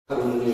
Allahumma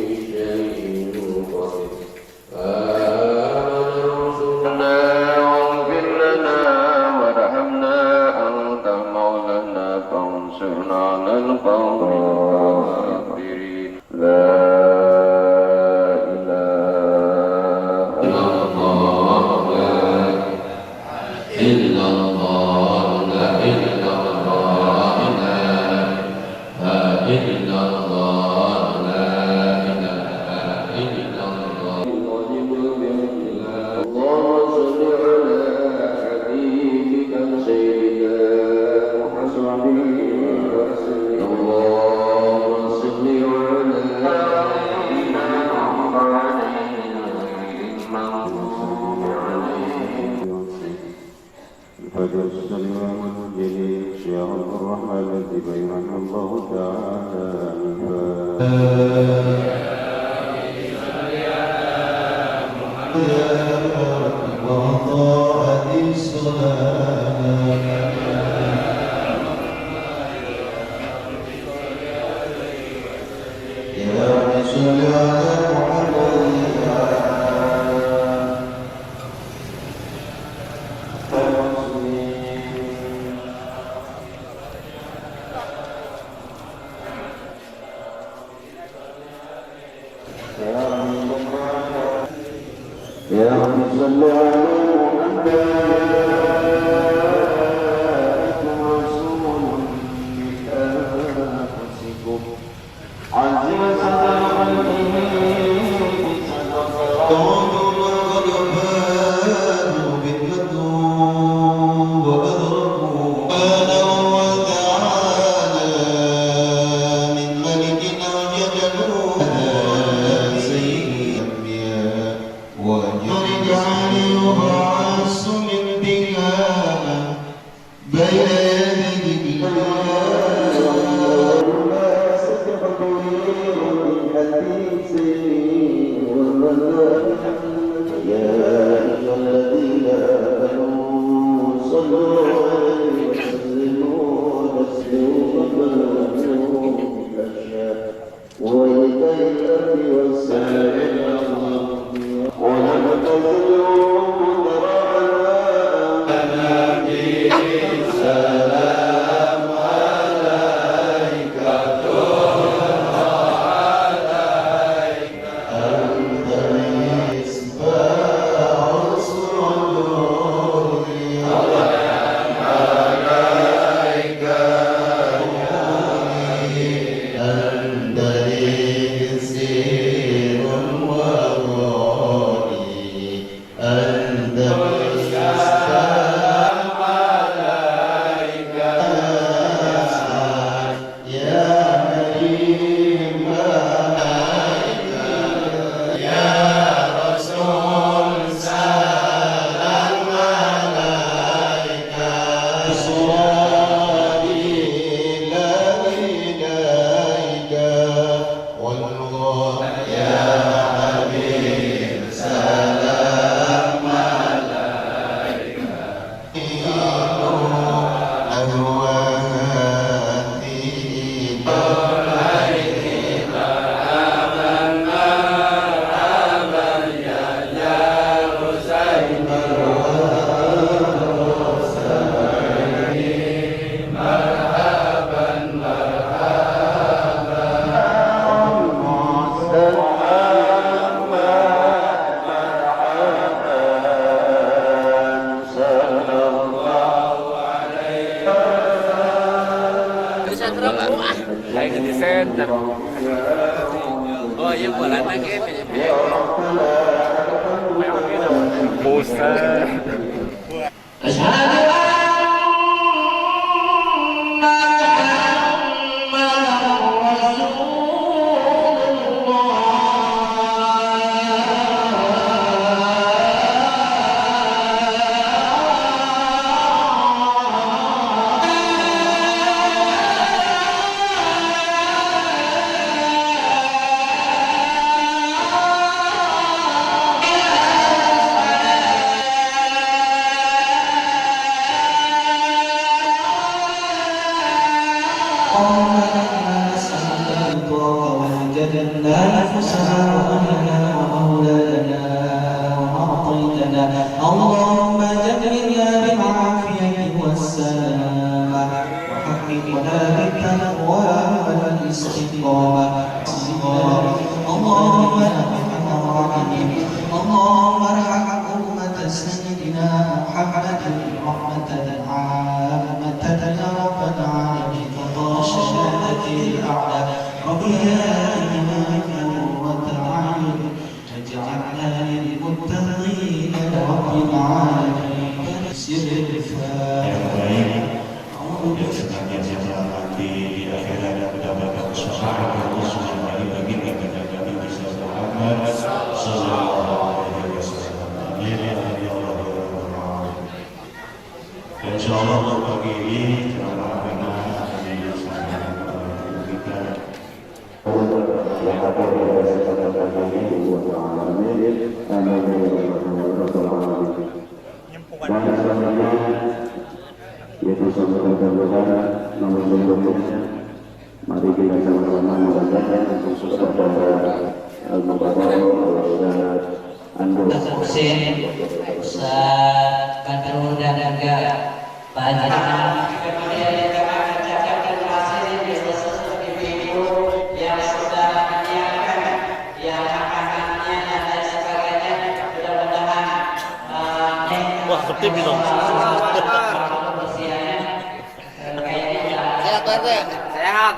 وجدنا أنفسنا وأهلنا وأولادنا وما أعطيتنا اللهم جملنا بالعافية والسلامة وحققنا بالتقوى والاستقامة اللهم ارحم الراحمين اللهم ارحم أمة سيدنا محمد رحمة عامة يا رب العالمين الشهادة الأعلى رب يا إلهنا قرة أعين واجعلنا للمتقين رب العالمين سر di akhirat mendapatkan syafaat Allah Subhanahu bagi kami bisa Muhammad sallallahu alaihi wasallam. Amin ya Allah ya rabbal alamin. Insyaallah pagi ini ceramah kita yaitu saudara-saudara nomor berikutnya, mari kita sama-sama membacakan khusus kepada Al-Mubarak Al-Ustaz Andu Husin, Ustaz Badrun dan juga Pak Haji kemudian juga mengucapkan terima kasih di seluruh ibu-ibu yang sudah menyiapkan yang makanannya dan lain sebagainya. Mudah-mudahan wah seperti bilang sehat,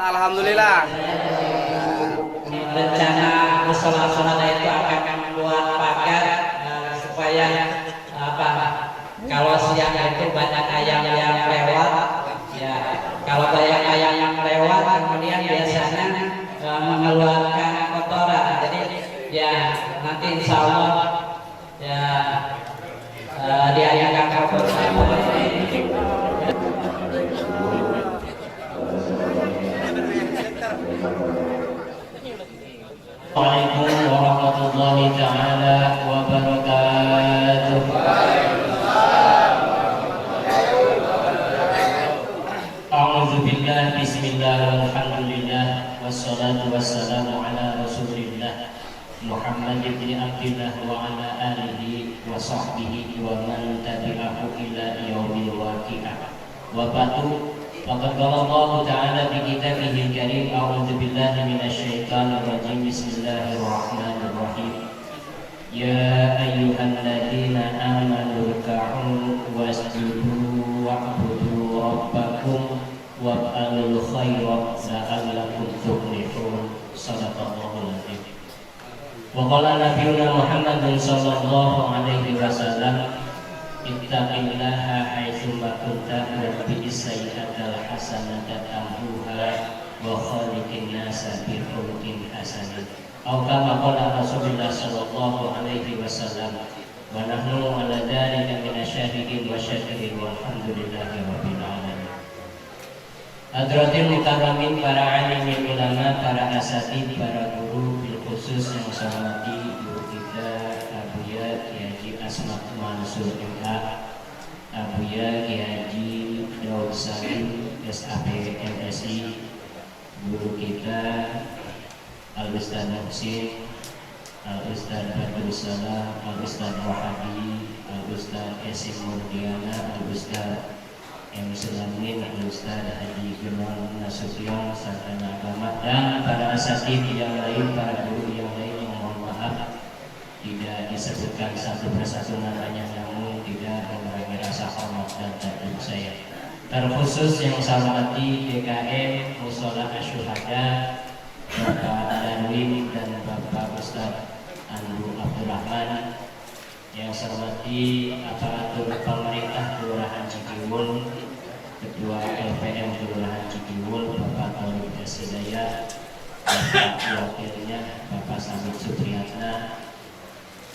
alhamdulillah. Rencana musola-musola itu akan membuat pagar supaya kalau siang itu banyak ayam yang lewat, ya kalau banyak ayam yang lewat kemudian biasanya mengeluarkan kotoran. Jadi ya nanti insya Allah ya diadakan kotoran. Assalamualaikum warahmatullahi taala wabarakatuh. A'udzubillah, bismillah, walhamdulillah, wassalatu wassalamu ala rasulillah Muhammad ibn Abdillah wa ala alihi wa sahbihi wa man tabi'ahu ila yaumil waqi'ah. Wa ba'du. Faqad qala Allah Ta'ala fi kitabihil karim, a'udzu billahi minasyaitonir rajim, bismillahirrahmanirrahim. Ya ayyuhalladzina amanu ruk'u wasjudu wa'budu rabbakum waf'alul khaira la'allakum tuflihun. Shadaqallahul adzim. Wa qala nabiyuna Muhammadun sallallahu alaihi wasallam, ittaqillaha haitsu ma kunta wattabi'is sayyi'atal hasanata tamhuha wa khaliqin nasa bi khuluqin hasanin. Atau kama qala Rasulullah sallallahu alaihi wasallam, wa nahnu ala dzalika minasyahidin wa syakirin walhamdulillahi rabbil alamin. Hadratil mukarramin, para alim ulama, para asatid, para guru, bil khusus yang saya hormati guru kita Abuya Kiai Haji Asmat Mansur MA, Abuya Kiai Haji Daud Salim SAP MSI, guru kita Al-Ustaz Husin, Al-Ustaz Badrul Salam, Al-Ustaz Wahabi, Al-Ustaz Esim Murdiana, Al-Ustaz M. Sulamin, Al-Ustaz Haji Firman Nasution, Sarjana Agama, dan para asatid yang lain, para guru yang lain yang mohon maaf tidak disebutkan satu persatu namanya, namun tidak mengurangi rasa hormat dan takdim saya. Terkhusus yang saya hormati DKM Mushola Asyuhada, Bapak Darwin dan Bapak Ustaz Andu Abdurrahman. Yang saya hormati aparatur pemerintah Kelurahan Cikiwul, Ketua LPM Kelurahan Cikiwul Bapak Taufik Hidayat, Bapak wakilnya Bapak Samit Supriyatna,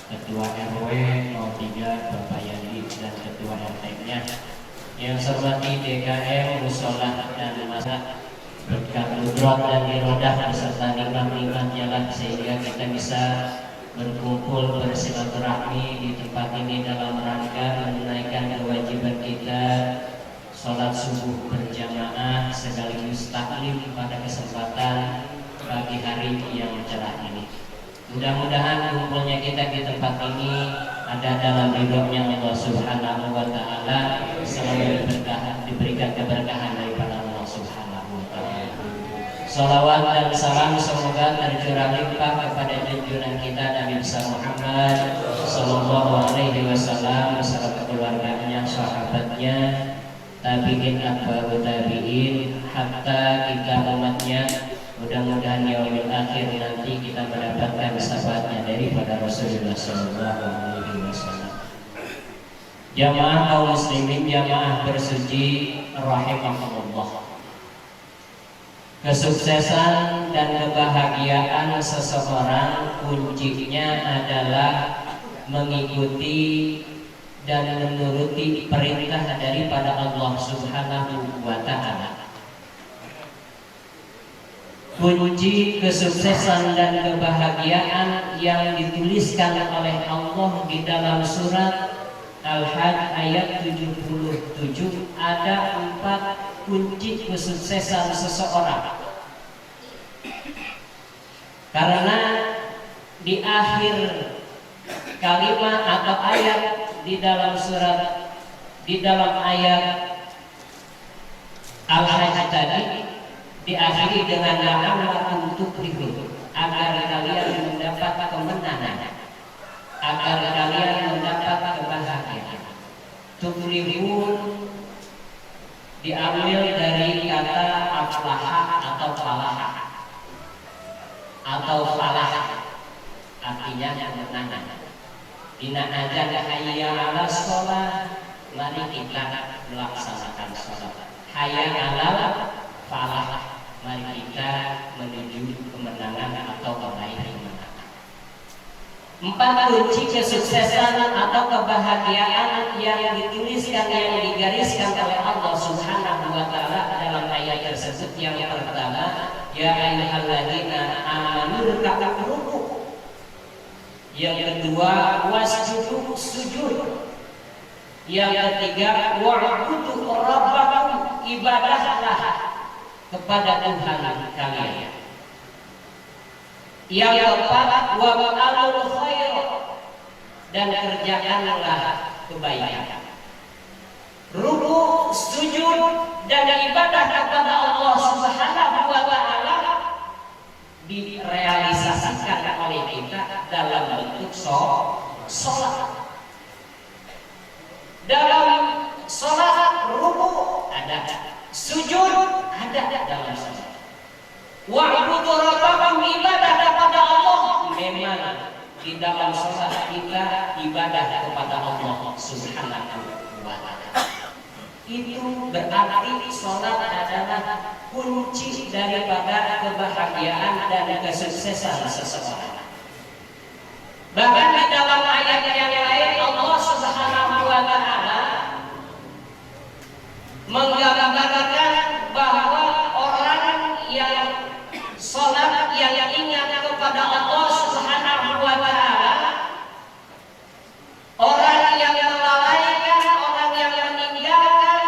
Ketua RW 03 Bapak Yani, dan Ketua RT-nya. Yang saya hormati DKM Musola dan Masa, berkat nudrat dan irodah beserta nikmat-nikmat jalan sehingga kita bisa berkumpul bersilaturahmi di tempat ini dalam rangka menunaikan kewajiban kita sholat subuh berjamaah sekaligus taklim pada kesempatan pagi hari yang cerah ini. Mudah-mudahan kumpulnya kita di tempat ini ada dalam ridhonya Allah Subhanahu wa Ta'ala, selalu diberikan keberkahan daripada Allah Subhanahu wa Ta'ala. Salawat dan salam semoga tercurah limpah kepada junjungan kita Nabi besar Muhammad Sallallahu Alaihi Wasallam beserta keluarganya, sahabatnya, tabiin, atba'u tabiin, hatta kita umatnya. Mudah-mudahan yaumil akhir nanti kita mendapatkan syafaatnya daripada Rasulullah Sallallahu Alaihi Wasallam. Jamaah kaum muslimin, jamaah bersuci rahimahumullah. Kesuksesan dan kebahagiaan seseorang kuncinya adalah mengikuti dan menuruti perintah daripada Allah Subhanahu wa Ta'ala. Kunci kesuksesan dan kebahagiaan yang dituliskan oleh Allah di dalam surat Al-Hajj ayat 77, ada 4 kunci kesuksesan seseorang. Karena di akhir kalimat atau ayat di dalam ayat Al-Hajj tadi diakhiri dengan la'allakum tuflihun, agar kalian mendapat kemenangan, agar kalian mendapat kebahagiaan. Tuflihun diambil dari kata aflaha atau falah atau falah, artinya kemenangan. Dina aja hayya 'ala shalah, mari kita melaksanakan salat. Hayya 'ala falah, mari kita menuju kemenangan atau kebaikan. 4 kunci kesuksesan atau kebahagiaan yang dituliskan, yang digariskan oleh Allah Subhanahu wa Ta'ala dalam ayat tersebut. Yang pertama, ya ayyuhalladzina amanu ruk'u. Yang kedua, wasjudu, sujud. Yang ketiga, wa'budu rabbakum, ibadahlah kepada Tuhan kalian. Yang keempat, wa'alul khair, dan kerjakanlah kebaikan. Ruku, sujud, dan ibadah kepada Allah Subhanahu wa Ta'ala direalisasikan oleh kita dalam bentuk sholat. Dalam sholat, ruku ada, sujud ada dalam sholat. Wa'budu rabbakum, ibadah kepada Allah, memang di dalam sholat kita ibadah kepada Allah Subhanahu wa Ta'ala. Itu berarti sholat adalah kunci daripada kebahagiaan dan kesuksesan seseorang. Bahkan di dalam ayat yang lain Allah Subhanahu wa Ta'ala menggambarkan bahwa orang yang sholat, yang ingat kepada Allah Subhanahu wa Ta'ala, orang yang melalaikan, orang yang meninggalkan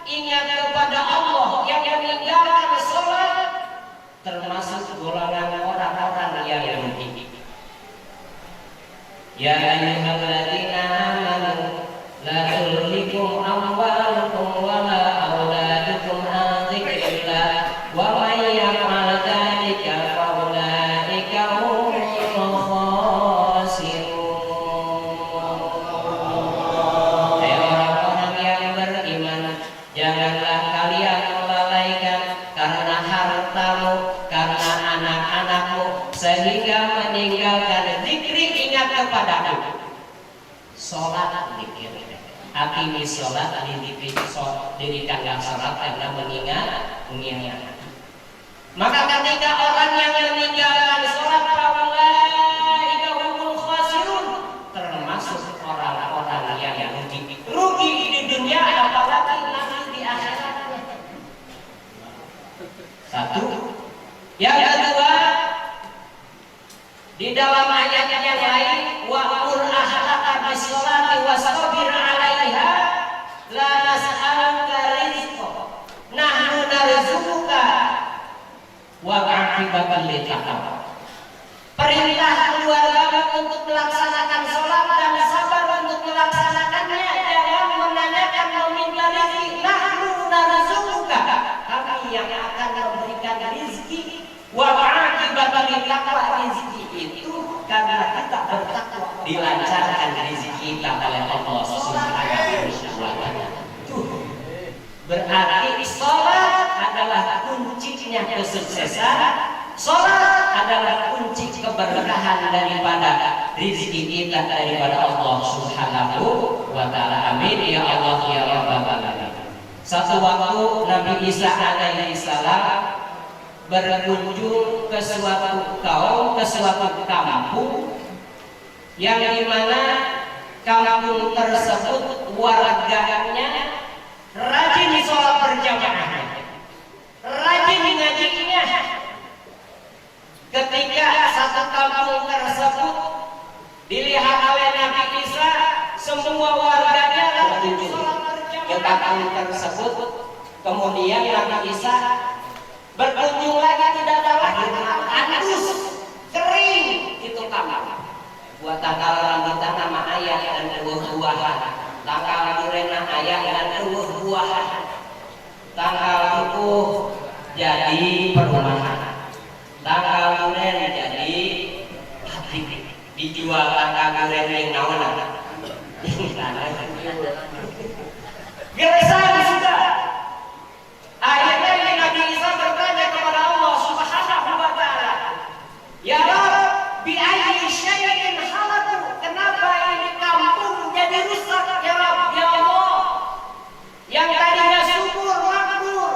ingat kepada Allah, yang meninggalkan sholat, termasuk golongan orang-orang yang rugi. Ya ayyuhalladzina amanu la tulhikum amwalukum wa la auladukum an dzikrillah wa may yaf'al dzalika fa ulaika humul khasirun. Hai orang-orang yang beriman, janganlah kalian melalaikan karena hartamu, karena anak-anakmu, sehingga meninggalkan zikri, ingat kepadaku. Sholat zikir, akimi sholat, dirikanlah sholat karena mengingat. Maka ketika orang yang meninggalkan sholat, faulaika humul khasirun, termasuk orang-orang yang rugi di dunia, apalagi nanti di akhirat. Satu. Yang kedua, di dalam ayat yang lain, wa'mur ahlaka bis-sholati wastabir 'alaiha la nas'aluka rizqan nahnu narzuquka wa aqibatan littaqwa. Perintah keluarga untuk melaksanakan sholat dan sabar untuk melaksanakannya. Jangan menanyakan meminta rezeki. Nahnu narzuquka, kami yang akan memberikan rezeki. Wa aqibatan littaqwa, rezeki itu karena kita bertakwa dilancarkan rezeki kita oleh Allah Subhanahu wa taala. Berarti sholat adalah kuncinya kesuksesan. Sholat adalah kunci keberkahan daripada rezeki kita daripada Allah Subhanahu wa taala. Amin ya Allah ya Rabbal alamin. Satu waktu Nabi Isa alaihi salam berkunjung ke suatu kaum, ke suatu kampung yang dimana kampung tersebut warganya rajin sholat berjamaah, rajin ngajinya. Ketika satu kampung tersebut dilihat oleh Nabi Isa, semua warganya rajin sholat berjamaah ke kampung tersebut. Kemudian Nabi Isa berkunjung lagi, tidak ada lagi tandus kering itu kampung. Buat tanggal rambutan nama ayah dan buah-buahan, tanggal durena ayah dan buah-buahan, tanggal itu jadi perumahan, tanggal duren jadi pabrik, dijual tanggal duren yang naon. Geresan sudah. Akhirnya Nabi Isa bertanya kepada Allah Subhanahu wa taala, "Ya Rabb, bi ayyi syai'in halatu?" Kenapa ini kampung jadi rusak ya Rabb, ya Allah? Yang tadinya subur makmur,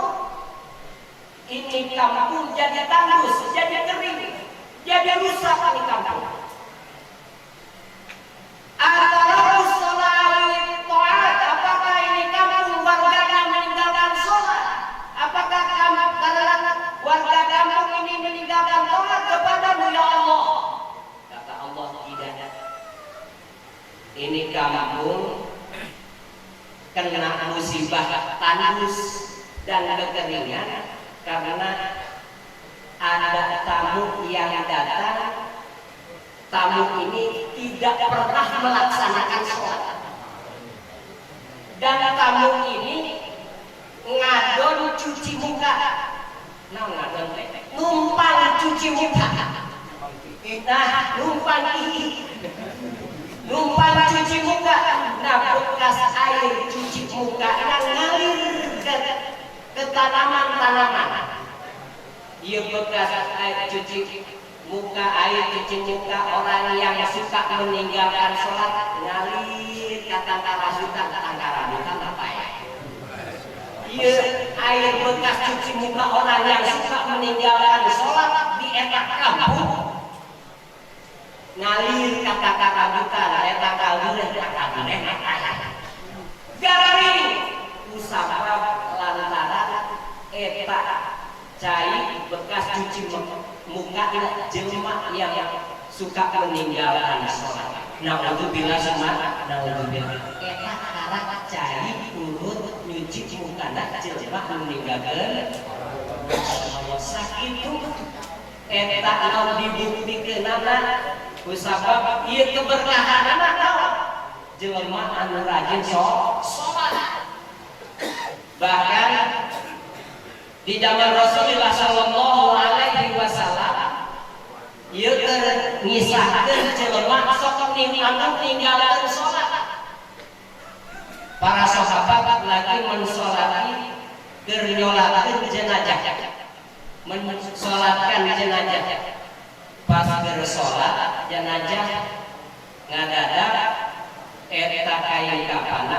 ini kampung jadi tandus, jadi kering, jadi rusak ini kampung. Atarus sholawit ta'at, apakah ini kampung warganya meninggalkan sholat? Apakah karena warga kampung ini meninggalkan taat kepadamu ya Allah? Kata Allah, tidak. Ini kampung kena musibah tandus dan kekeringan karena ada tamu yang datang. Tamu ini tidak pernah melaksanakan sholat, dan tamu ini ngadon cuci muka. Nah, ngadon numpang cuci muka. Nah, numpang cuci muka. Nah, bekas air cuci muka yang ngalir ke tanaman-tanaman. Iya, bekas air cuci muka, orang yang suka meninggalkan sholat ngalir ke tangkara-hutan apa ya? Iya, air bekas cuci muka orang yang suka meninggalkan sholat di etak kampung ngalir kata bukan etak kalureh garing usapap lantaran etak cai bekas cuci muka jelma yang suka meninggalkan sholat. Naudzubillah semua, naudzubillah. Etak karak cai urut nyuci muka jelma meninggalkan sakit itu. Etak naon dibuktikan kusabab ieu keberkahan jelma anu rajin sholat. Bahkan di zaman Rasulullah sallallahu alaihi wasallam ieu ngisahkeun jelema sok ninggalkeun salat. Para sahabat lagi mensolati keur nyolakeun jenazah. Mensolatkan jenazah. Pas keur salat jenazah ngadadak eta kain kafana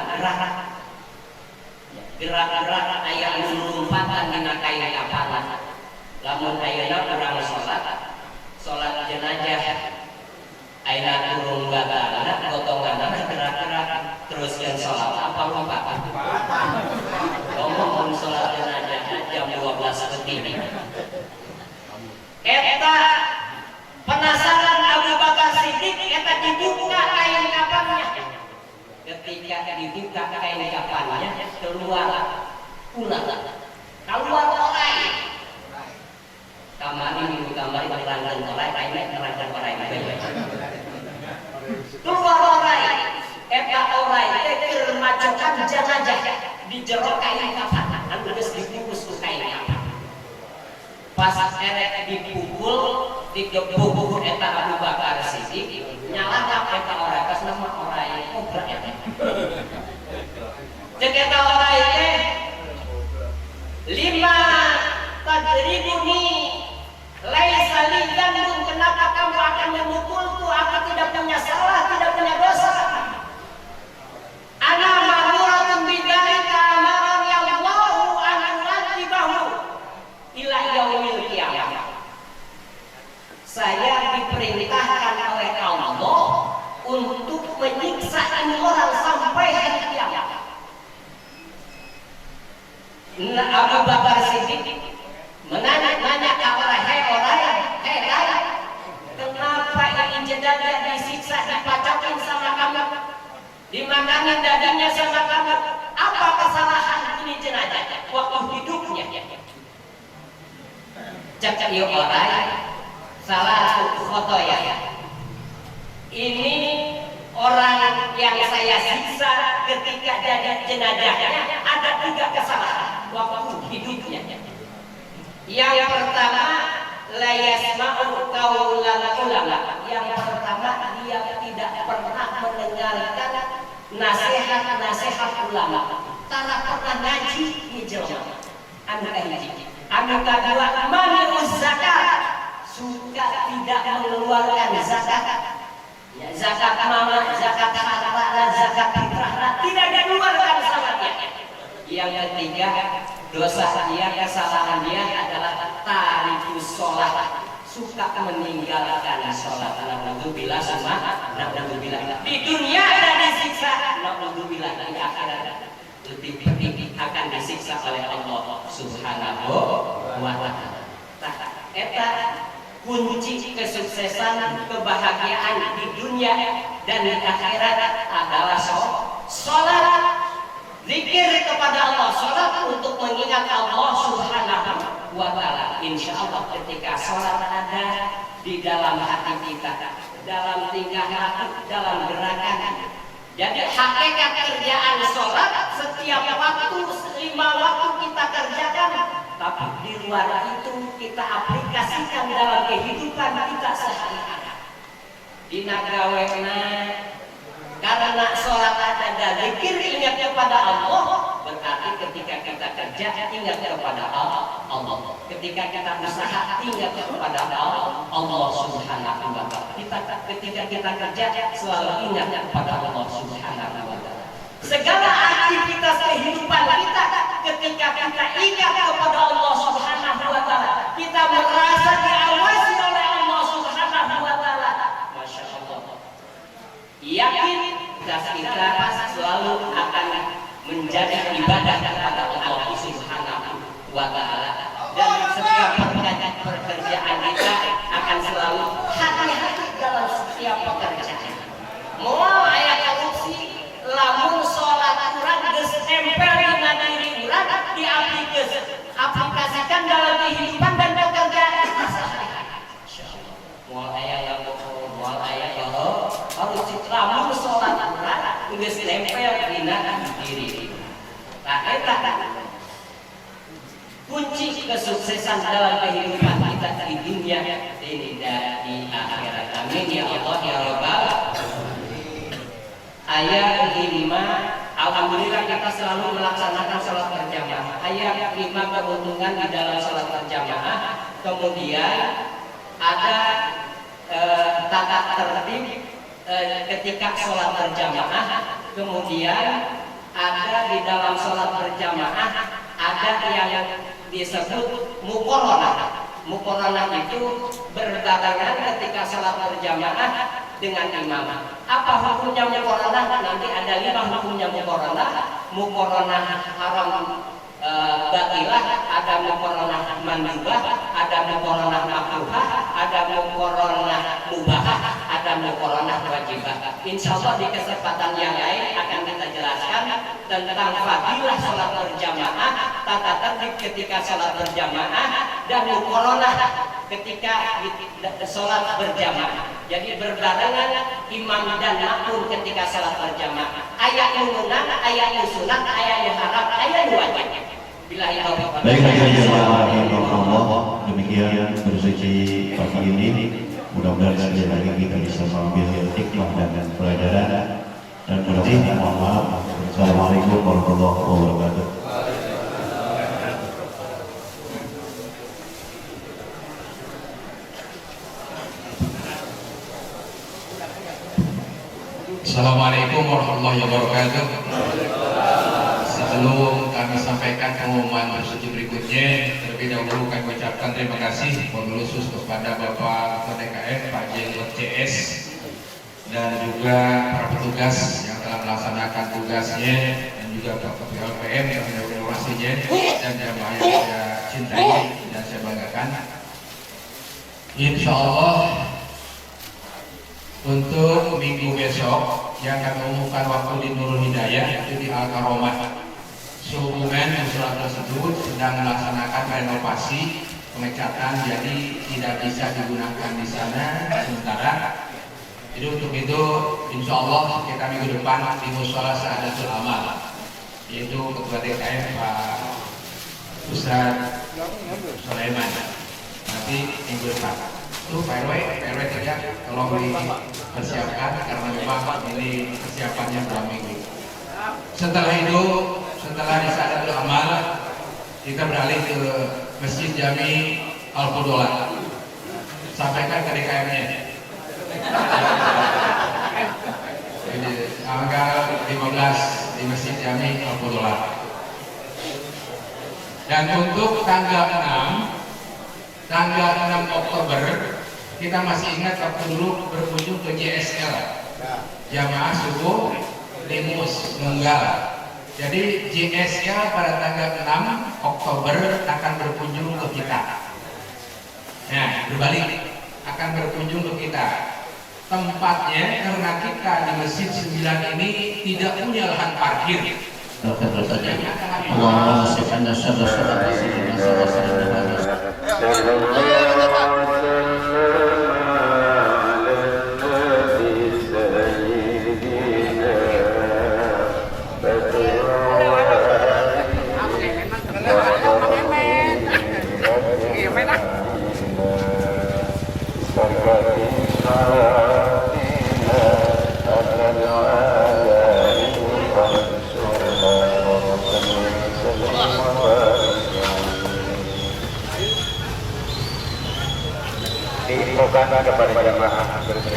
gerak-gerak aya anu lompatan dina kain kafana. Lamun ayeuna urang salat jenazah ayeuna turun batalna gotonganna gerak-gerak teruskeun salat apa lompatan. Ngomong salat jenazah jam 12 detik. Eta penasaran Abu Bakar Siddiq eta dibuka kain kafannya. Ketika dibuka kain kafannya keluar ulah. Keluar orang. Kamari di jero kain kafan anu geus dibungkus ku kain kafan. Pas erek dipukul digebuk ku eta Abu Bakar Siddiq nyalahkan eta orang kas nama orang kobra eta. Cek eta orang teh lima tadribuni laisa li dambun, kenapa kamu akan memukulku? Aku tidak punya salah, tidak punya dosa. Ana ma'muratun bidzalika amaran Allahu an yu'adzibahu ila yaumil qiyamah. Saya diperintahkan oleh Allah untuk menyiksa ini orang sampai hari kiamat. Nah, Abu Bakar Siddiq menanya ke orang, kenapa ini jenazah disiksa, dipacakin sama kamu, dimakanin dagingnya sama kamu? Apa kesalahan ini jenazah waktu hidupnya? Cak ieu orang salah satu foto ya. Ini orang yang saya siksa ketika jenazahnya ada 3 kesalahan waktu hidupnya. Yang pertama, la yasma'u qaulal ulama. Yang pertama, dia tidak pernah mendengarkan nasihat-nasihat ulama. Tanah pernah ngaji hijrah. Anu kahiji. Anu kedua, mani'uz zakat. Suka tidak mengeluarkan zakat. Ya, zakat mama, zakat harta, zakat fitrah tidak dikeluarkan sama dia. Yang ketiga, dosa dia, kesalahan dia adalah tarikus sholat, suka meninggalkan sholat. Na'udzubillah sama na'udzubillah. Di dunia ada disiksa, na'udzubillah di akhirat lebih penting akan disiksa oleh Allah Subhanahu wa ta'ala. Eta kunci kesuksesan, kebahagiaan di dunia dan di akhirat adalah sholat. Zikir kepada Allah, sholat untuk mengingat Allah Subhanahu wa ta'ala. Insya Allah ketika sholat ada di dalam hati kita, dalam tingkah laku, dalam gerakan. Jadi hakikat kerjaan sholat setiap waktu, 5 waktu kita kerjakan. Tapi di luar itu kita aplikasikan dalam kehidupan kita sehari-hari. Di nagawena karena sholat ada zikir, ingat kepada Allah, berarti ketika kita kerja ingat kepada Allah. Ketika kita usaha ingat kepada Allah Subhanahu wa ta'ala. Ketika kita kerja selalu ingat kepada Allah Subhanahu wa ta'ala. Segala aktivitas kehidupan kita ketika kita ingat kepada Allah Subhanahu wa ta'ala, kita merasa diawasi oleh Allah Subhanahu wa ta'ala. Masya Allah. Yakin kita selalu akan menjadi ibadah kepada Allah Subhanahu wa ta'ala. Dan setiap pekerjaan kita akan selalu hati-hati dalam setiap pekerjaan. Mau ayat korupsi, lamun sholat kurang geus nempel dina diri urang, diaplikasikan dalam kehidupan dan pekerjaan sehari-hari. Insyaallah. Moal aya yang moal aya harus lamun sholat kurang geus nempel dina diri. Nah, eta kunci kesuksesan dalam kehidupan kita di dunia ini dan di akhirat. Amin ya Allah ya Rabbal. Ayat 5, alhamdulillah kita selalu melaksanakan sholat berjamaah. Ayat 5 keuntungan di dalam sholat berjamaah. Kemudian ada tata tertib ketika sholat berjamaah. Kemudian ada di dalam sholat berjamaah ada yang disebut muqaranah. Muqaranah itu berbarengan ketika sholat berjamaah dengan imam. Apa hukumnya muqaranah? Nanti ada 5 hukumnya muqaranah. Muqaranah haram batilah, ada muqaranah mandubah, ada muqaranah makruhah, ada muqaranah mubahah, ada muqaranah wajibah. Insyaallah di kesempatan yang lain akan kita jelaskan tentang fadilah sholat berjamaah, tata tertib ketika sholat berjamaah, dan muqaranah ketika sholat berjamaah. Jadi berbarengan imam dan makmum ketika salat berjamaah. Ayat mengenang, ayat sunat, ayat haram, ayat wajib. Billahi taufiq. Baiklah jemaah rahimakumullah, demikian bersuci pagi ini. Mudah-mudahan sekali lagi kita bisa mengambil hikmah dan pelajaran. Dan mudah-mudahan mohon maaf. Assalamualaikum warahmatullahi wabarakatuh. Assalamualaikum warahmatullahi wabarakatuh. Sebelum kami sampaikan pengumuman bersuci berikutnya, terlebih dahulu kami ucapkan terima kasih khusus kepada Bapak Ketua DKM Pak Jenderal CS dan juga para petugas yang telah melaksanakan tugasnya, dan juga Bapak LPM yang mengevaluasinya, dan jamaah yang saya cintai dan saya banggakan. Insya Allah untuk minggu besok yang kami umumkan waktu di Nurul Hidayah itu di Al-Karomah. Sehubungan musola tersebut sedang melaksanakan renovasi pengecatan, jadi tidak bisa digunakan di sana sementara. Jadi untuk itu insya Allah kita minggu depan di musola Sa'adatul Amal, yaitu Ketua DKM Pak Ustaz Sulaiman, nanti minggu depan. Itu Pak RW 3 tolong dipersiapkan karena memang ini persiapannya dalam minggu. Setelah itu, setelah di Sa'adatul Amal, kita beralih ke Masjid Jami Al-Fudolah. Sampaikan ke DKM-nya. Jadi tanggal 15 di Masjid Jami Al-Fudolah. Dan untuk tanggal 6 Oktober, kita masih ingat waktu dulu berkunjung ke JSL, Jamaah Subuh Limus Nunggal. Jadi JSL pada tanggal 6 Oktober akan berkunjung ke kita. Nah, berbalik akan berkunjung ke kita. Tempatnya karena kita di Masjid 9 ini tidak punya lahan parkir. Allahumma sifan syarra syarra diinfokan kepada jamaah bersuci.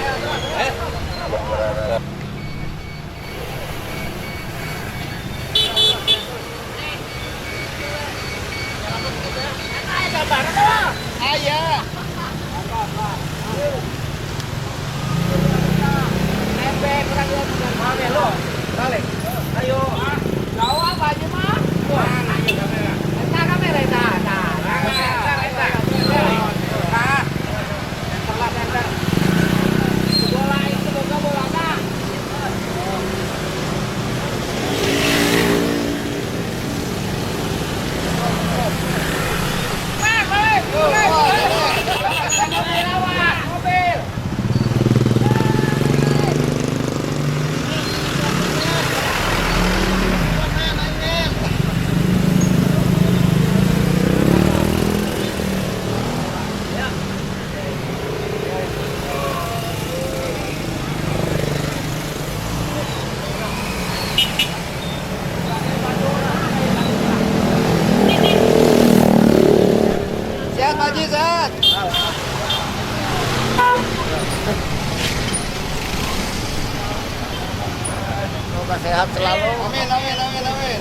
Sehat selalu. Amin, amin, amin, amin.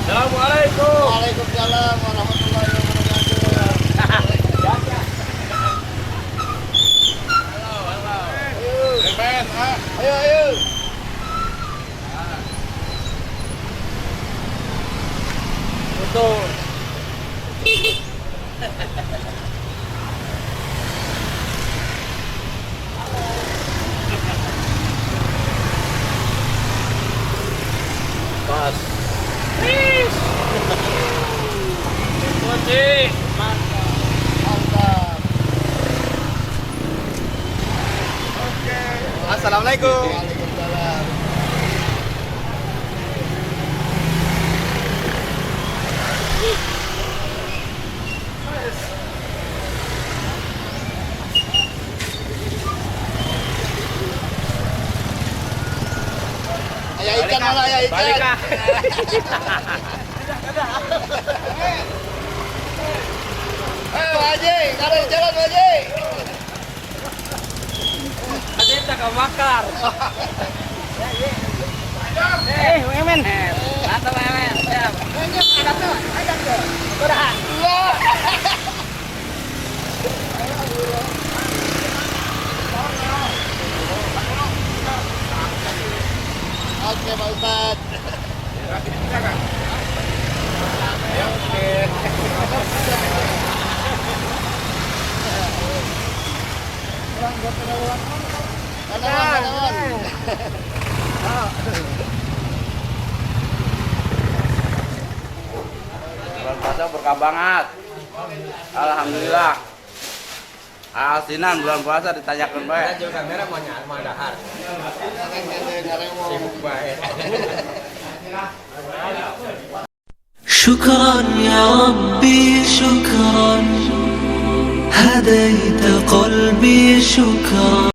Assalamualaikum. Waalaikumsalam warahmatullahi wabarakatuh. Ayo, ayo. Betul. Pas. Kunci. Mantap. Assalamualaikum. Waalaikumsalam. Ayah ikan malah ayah ikan. Balik kah? Pak Haji, ada jalan Pak Haji. Ada yang tak makar. Wemen. Mantap wemen. Siap. Ada tuh. Udah. Oke Pak Ustad. Bulan puasa berkah banget. Alhamdulillah. Asinan bulan puasa ditanyakan baik. Kamera mau nyala mau dahar. Sibuk baik. شكرا يا ربي شكرا هديت قلبي شكرا